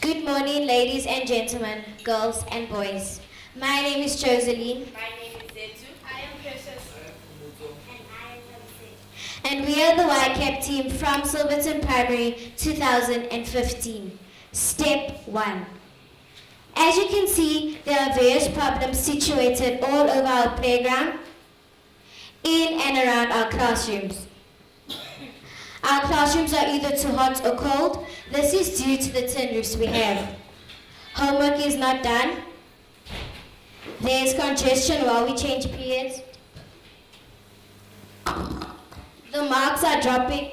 Good morning, ladies and gentlemen, girls and boys. My name is Joseline. My name is Zetu. I am Precious. And I am Ramsey. And we are the YCAP team from Silverton Primary 2015. Step 1. As you can see, there are various problems situated all over our playground, in and around our classrooms. Our classrooms are either too hot or cold. This is due to the tin roofs we have. Homework is not done. There is congestion while we change periods. The marks are dropping.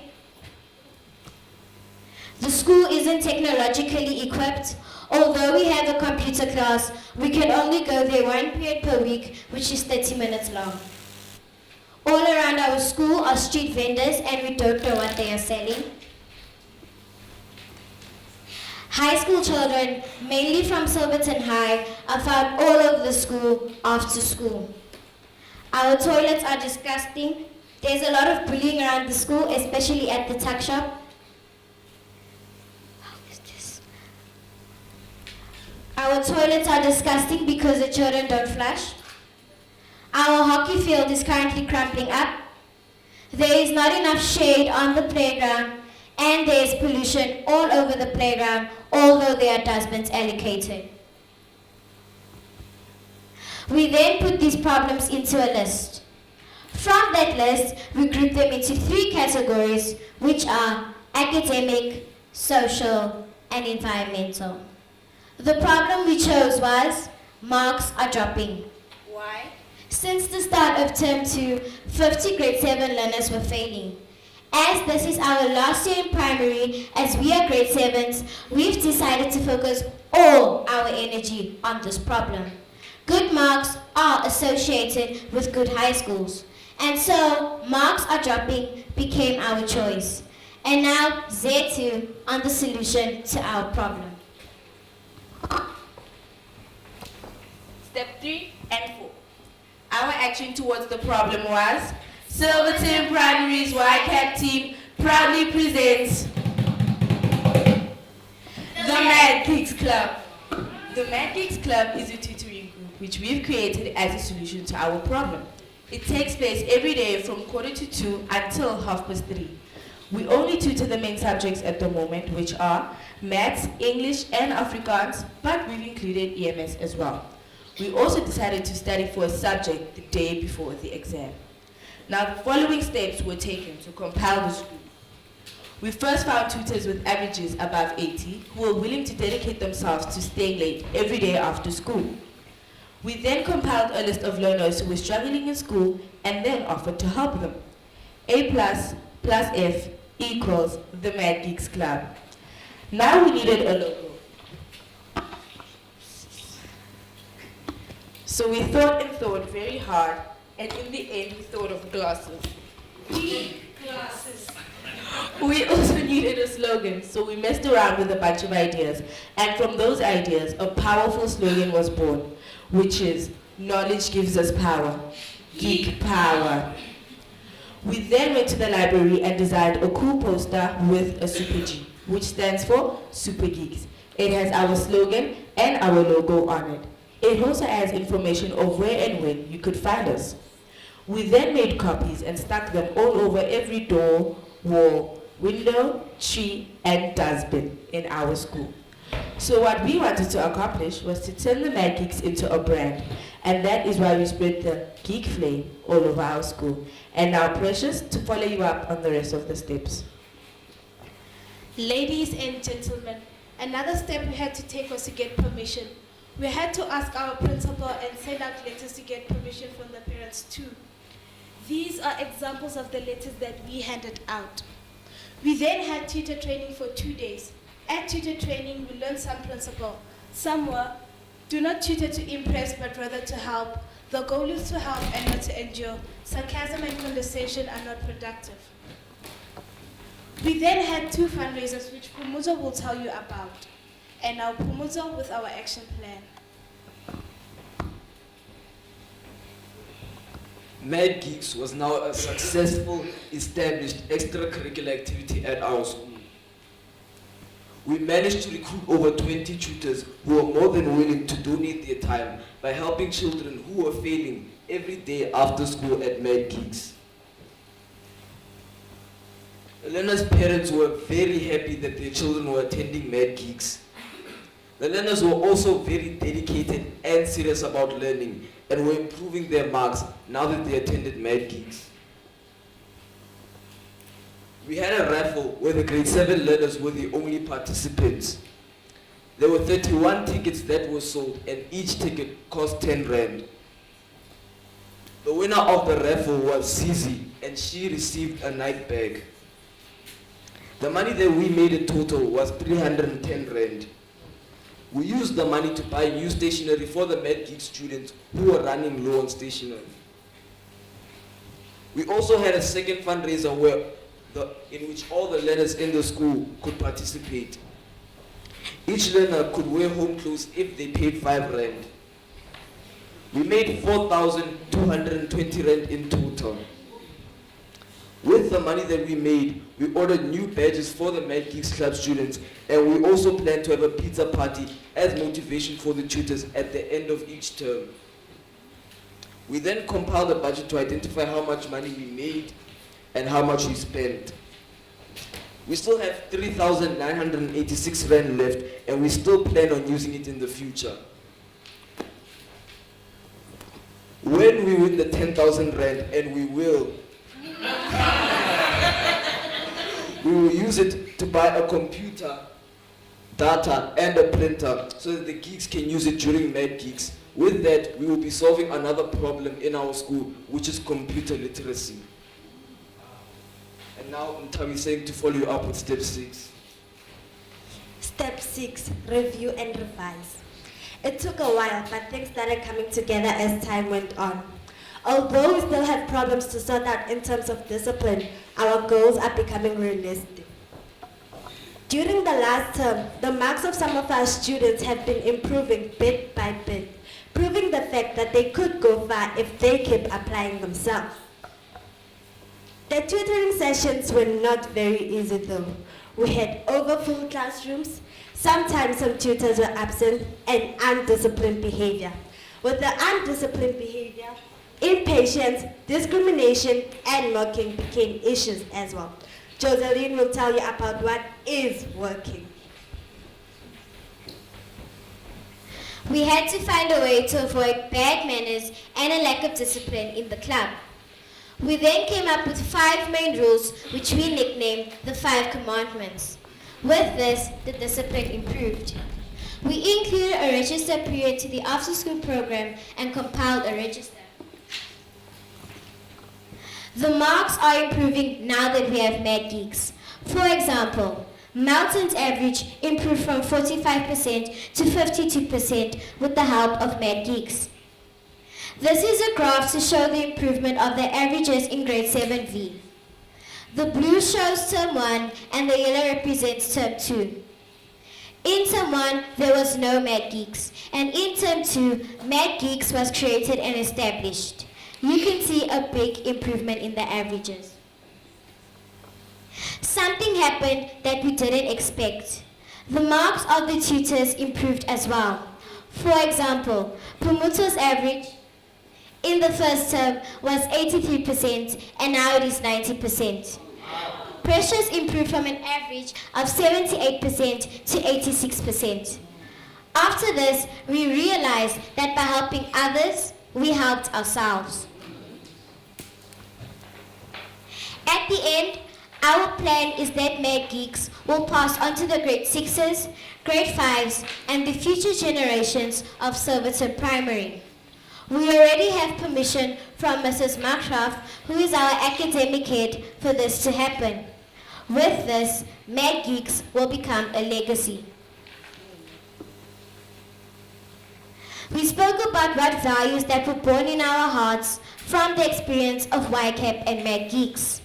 The school isn't technologically equipped. Although we have a computer class, we can only go there 1 period per week, which is 30 minutes long. All around our school are street vendors and we don't know what they are selling. High school children, mainly from Silverton High, are found all over the school after school. Our toilets are disgusting. There's a lot of bullying around the school, especially at the tuck shop. How is this? Our toilets are disgusting because the children don't flush. Our hockey field is currently crumbling up. There is not enough shade on the playground and there is pollution all over the playground, although there are dustbins allocated. We then put these problems into a list. From that list, we group them into 3 categories, which are academic, social, and environmental. The problem we chose was marks are dropping. Why? Since the start of term 2, 50 grade 7 learners were failing. As this is our last year in primary, as we are grade 7s, we've decided to focus all our energy on this problem. Good marks are associated with good high schools, and so marks are dropping became our choice. And now Zetu on the solution to our problem. Step 3 and 4. Our action towards the problem was Silverton Primary's YCAP team proudly presents the Mad Geeks Club. The Mad Geeks Club is a tutoring group which we've created as a solution to our problem. It takes place every day from 1:45 until 3:30. We only tutor the main subjects at the moment, which are Maths, English, and Afrikaans, but we've included EMS as well. We also decided to study for a subject the day before the exam. Now the following steps were taken to compile this group. We first found tutors with averages above 80 who were willing to dedicate themselves to staying late every day after school. We then compiled a list of learners who were struggling in school and then offered to help them. A plus F equals the Mad Geeks Club. Now we needed a logo. So we thought very hard, and in the end we thought of glasses. Glasses. We also needed a slogan, so we messed around with a bunch of ideas. And from those ideas, a powerful slogan was born, which is, knowledge gives us power. Geek power. We then went to the library and designed a cool poster with a super G, which stands for Super Geeks. It has our slogan and our logo on it. It also has information of where and when you could find us. We then made copies and stuck them all over every door, wall, window, tree, and dustbin in our school. So what we wanted to accomplish was to turn the Mad Geeks into a brand, and that is why we spread the geek flame all over our school. And now Precious to follow you up on the rest of the steps. Ladies and gentlemen, another step we had to take was to get permission. We had to ask our principal and send out letters to get permission from the parents too. These are examples of the letters that we handed out. We then had tutor training for 2 days. At tutor training, we learned some principles. Some were, do not tutor to impress, but rather to help. The goal is to help and not to endure. Sarcasm and condescension are not productive. We then had 2 fundraisers, which Pumuzo will tell you about. And now Pumuzo with our action plan. Mad Geeks was now a successful, established extracurricular activity at our school. We managed to recruit over 20 tutors who were more than willing to donate their time by helping children who were failing every day after school at Mad Geeks. The learners' parents were very happy that their children were attending Mad Geeks. The learners were also very dedicated and serious about learning and were improving their marks now that they attended Mad Geeks. We had a raffle where the grade 7 learners were the only participants. There were 31 tickets that were sold and each ticket cost 10 rand. The winner of the raffle was Zizi and she received a night bag. The money that we made in total was 310 rand. We used the money to buy new stationery for the Mad Geek students who were running low on stationery. We also had a second fundraiser in which all the learners in the school could participate. Each learner could wear home clothes if they paid 5 rand. We made 4,220 rand in total. With the money that we made, we ordered new badges for the Mad Geeks Club students, and we also plan to have a pizza party as motivation for the tutors at the end of each term. We then compiled a budget to identify how much money we made and how much we spent. We still have 3,986 rand left, and we still plan on using it in the future. When we win the 10,000 rand, and we will use it to buy a computer, data, and a printer so that the geeks can use it during Mad Geeks. With that, we will be solving another problem in our school, which is computer literacy. And now Ntawi is saying to follow you up with step 6. Step 6, review and revise. It took a while, but things started coming together as time went on. Although we still have problems to sort out in terms of discipline, our goals are becoming realistic. During the last term, the marks of some of our students have been improving bit by bit, proving the fact that they could go far if they keep applying themselves. The tutoring sessions were not very easy though. We had overfull classrooms, sometimes some tutors were absent, and undisciplined behavior. With the undisciplined behavior, impatience, discrimination, and mocking became issues as well. Joseline will tell you about what is working. We had to find a way to avoid bad manners and a lack of discipline in the club. We then came up with 5 main rules, which we nicknamed the 5 commandments. With this, the discipline improved. We included a register period to the after-school program and compiled a register. The marks are improving now that we have Mad Geeks. For example, Melton's average improved from 45% to 52% with the help of Mad Geeks. This is a graph to show the improvement of the averages in grade 7V. The blue shows term 1 and the yellow represents term 2. In term 1, there was no Mad Geeks, and in term 2, Mad Geeks was created and established. You can see a big improvement in the averages. Something happened that we didn't expect. The marks of the tutors improved as well. For example, Pumuto's average in the first term was 83% and now it is 90%. Precious improved from an average of 78% to 86%. After this, we realized that by helping others, we helped ourselves. At the end, our plan is that Mad Geeks will pass on to the grade 6s, grade 5s, and the future generations of Silverton Primary. We already have permission from Mrs. Markgraf, who is our academic head, for this to happen. With this, Mad Geeks will become a legacy. We spoke about what values that were born in our hearts from the experience of YCAP and Mad Geeks.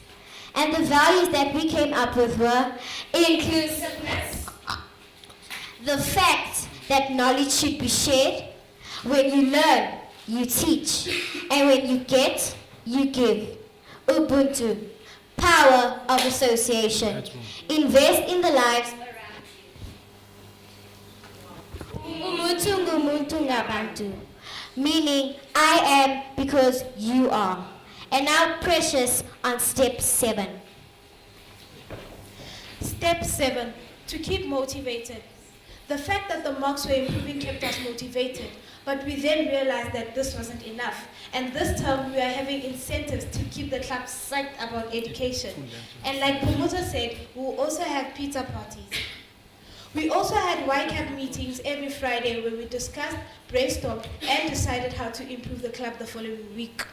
And the values that we came up with were inclusiveness, the fact that knowledge should be shared. When you learn, you teach, and when you get, you give. Ubuntu, power of association. Invest in the lives around you. Umutu ngumuntu ngabantu, meaning I am because you are. And now Precious on step 7. Step 7, to keep motivated. The fact that the marks were improving kept us motivated, but we then realized that this wasn't enough. And this term we are having incentives to keep the club psyched about education. And like Pumuzo said, we'll also have pizza parties. We also had YCAP meetings every Friday where we discussed, brainstormed, and decided how to improve the club the following week.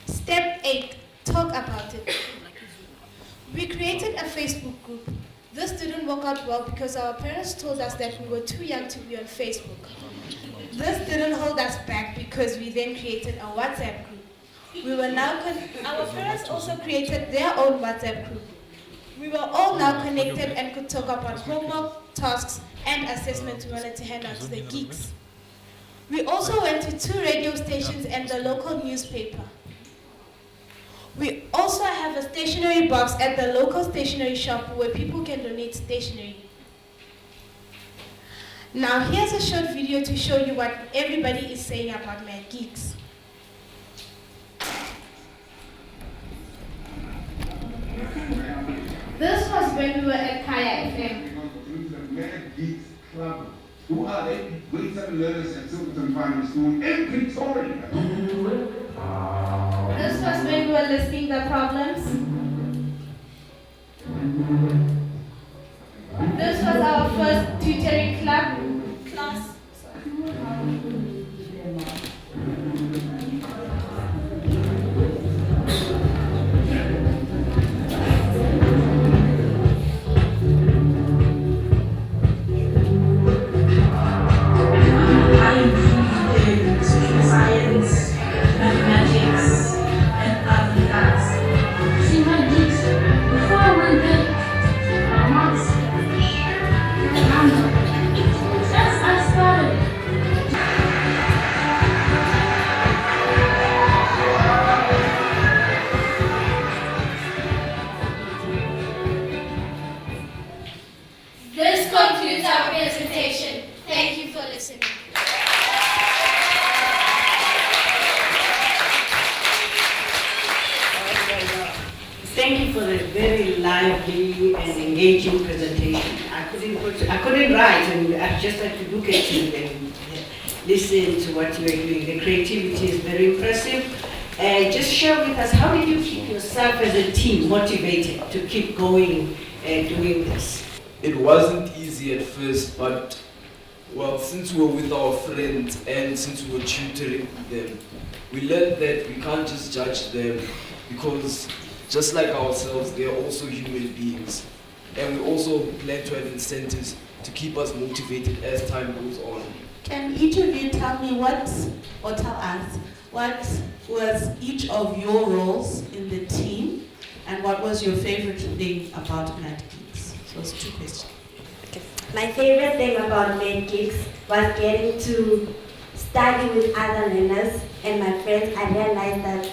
Step 8, talk about it. We created a Facebook group. This didn't work out well because our parents told us that we were too young to be on Facebook. This didn't hold us back because we then created a WhatsApp group. Our parents also created their own WhatsApp group. We were all now connected and could talk about homework, tasks, and assessments we wanted to hand out to the geeks. We also went to 2 radio stations and the local newspaper. We also have a stationery box at the local stationery shop where people can donate stationery. Now here's a short video to show you what everybody is saying about Mad Geeks. This was when we were at Kaya FM. The Mad Geeks Club. Who are they? Grade 7 learners at Silverton Primary School in Pretoria. This was when we were listing the problems. This was our first tutoring class. Science, mathematics, and other arts. See my geeks, before I went there, maths, as I started. This concludes our presentation. Thank you for listening. Thank you for the very lively and engaging presentation. I couldn't write, and I just had to look at you and listen to what you were doing. The creativity is very impressive. Just share with us, how did you keep yourself as a team motivated to keep going and doing this? It wasn't easy at first, but well, since we were with our friends and since we were tutoring them, we learned that we can't just judge them because just like ourselves, they are also human beings. And we also plan to have incentives to keep us motivated as time goes on. Can each of you tell me or tell us, what was each of your roles in the team and what was your favorite thing about Mad Geeks? So it's 2 questions. Okay. My favorite thing about Mad Geeks was getting to study with other learners and my friends. I realized that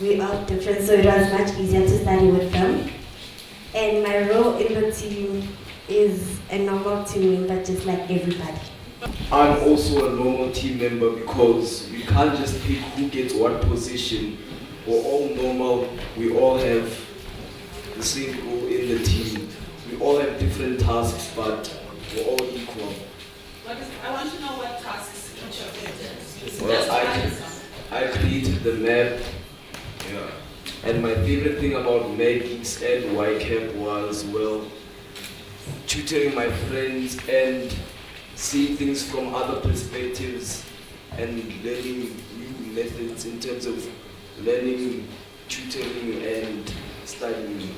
we are different, so it was much easier to study with them. And my role in the team is a normal team member, just like everybody. I'm also a normal team member because we can't just pick who gets what position. We're all normal, we all have the same role in the team. We all have different tasks, but we're all equal. I want to know what tasks each of you does. Well, I created the map. Yeah. And my favorite thing about Mad Geeks and YCAP was, well, tutoring my friends and seeing things from other perspectives and learning new methods in terms of learning, tutoring and studying.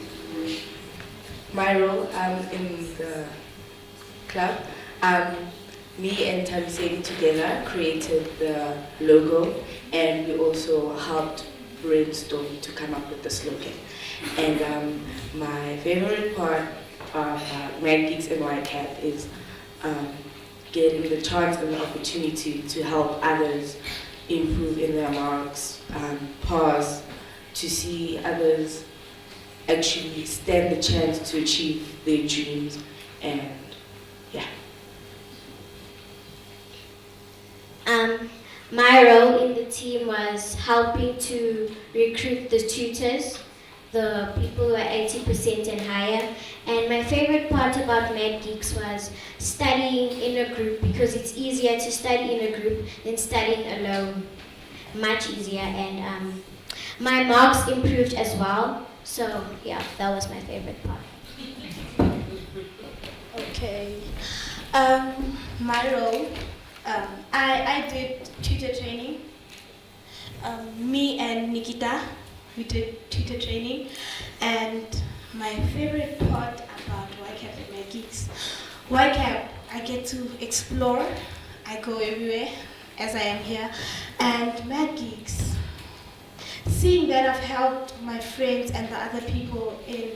My role in the club, me and Tamiseni together created the logo and we also helped brainstorm to come up with the slogan. And my favorite part of Mad Geeks and YCAP is getting the chance and the opportunity to help others improve in their marks, pause, to see others actually stand the chance to achieve their dreams and My role in the team was helping to recruit the tutors, the people who are 80% and higher. And my favorite part about Mad Geeks was studying in a group, because it's easier to study in a group than studying alone. Much easier, and my marks improved as well. So yeah, that was my favorite part. Okay. My role, I did tutor training. Me and Nikita, we did tutor training. And my favorite part about YCAP and Mad Geeks, YCAP, I get to explore. I go everywhere, as I am here. And Mad Geeks, seeing that I've helped my friends and the other people in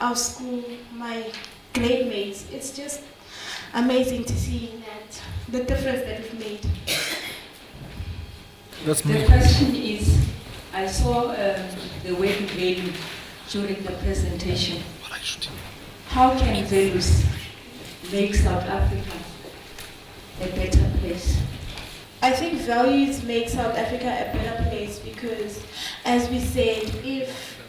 our school, my grade mates, it's just amazing to see that the difference that we've made. The question is, I saw the word value during the presentation. How can values make South Africa a better place? I think values make South Africa a better place because, as we said,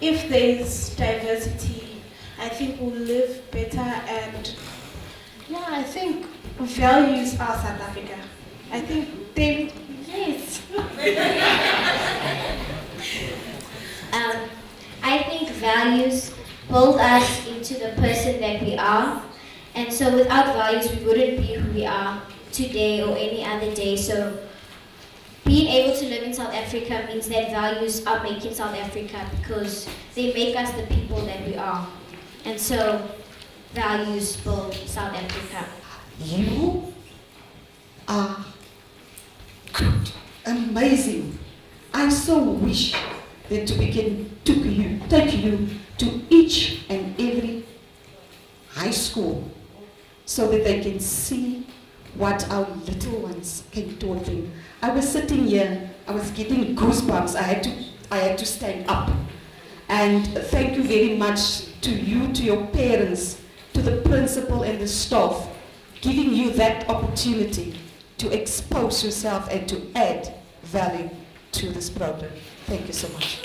if there's diversity, I think we'll live better, and yeah, I think values are South Africa. I think they, yes. I think values build us into the person that we are, and so without values we wouldn't be who we are today or any other day. So being able to live in South Africa means that values are making South Africa, because they make us the people that we are. And so values build South Africa. You are good, amazing. I so wish that we can take you to each and every high school so that they can see what our little ones can do them. I was sitting here, I was getting goosebumps. I had to stand up. And thank you very much to you, to your parents, to the principal and the staff, giving you that opportunity to expose yourself and to add value to this program. Thank you so much.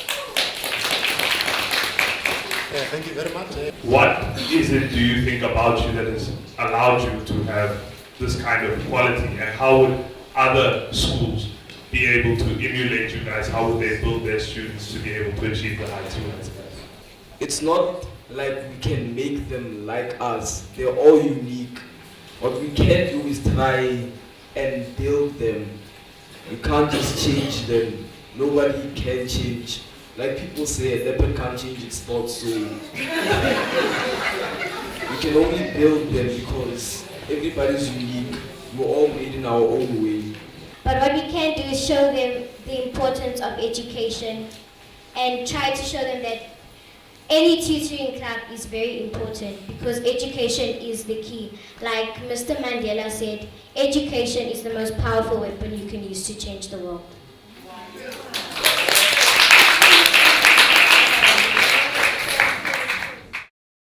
Yeah, thank you very much. What is it, do you think, about you that has allowed you to have this kind of quality, and how would other schools be able to emulate you guys? How would they build their students to be able to achieve the heights you guys? It's not like we can make them like us. They're all unique. What we can do is try and build them. We can't just change them. Nobody can change. Like people say, a leopard can't change its thoughts, so we can only build them because everybody's unique. We're all made in our own way. But what we can do is show them the importance of education and try to show them that any tutoring club is very important, because education is the key. Like Mr. Mandela said, education is the most powerful weapon you can use to change the world.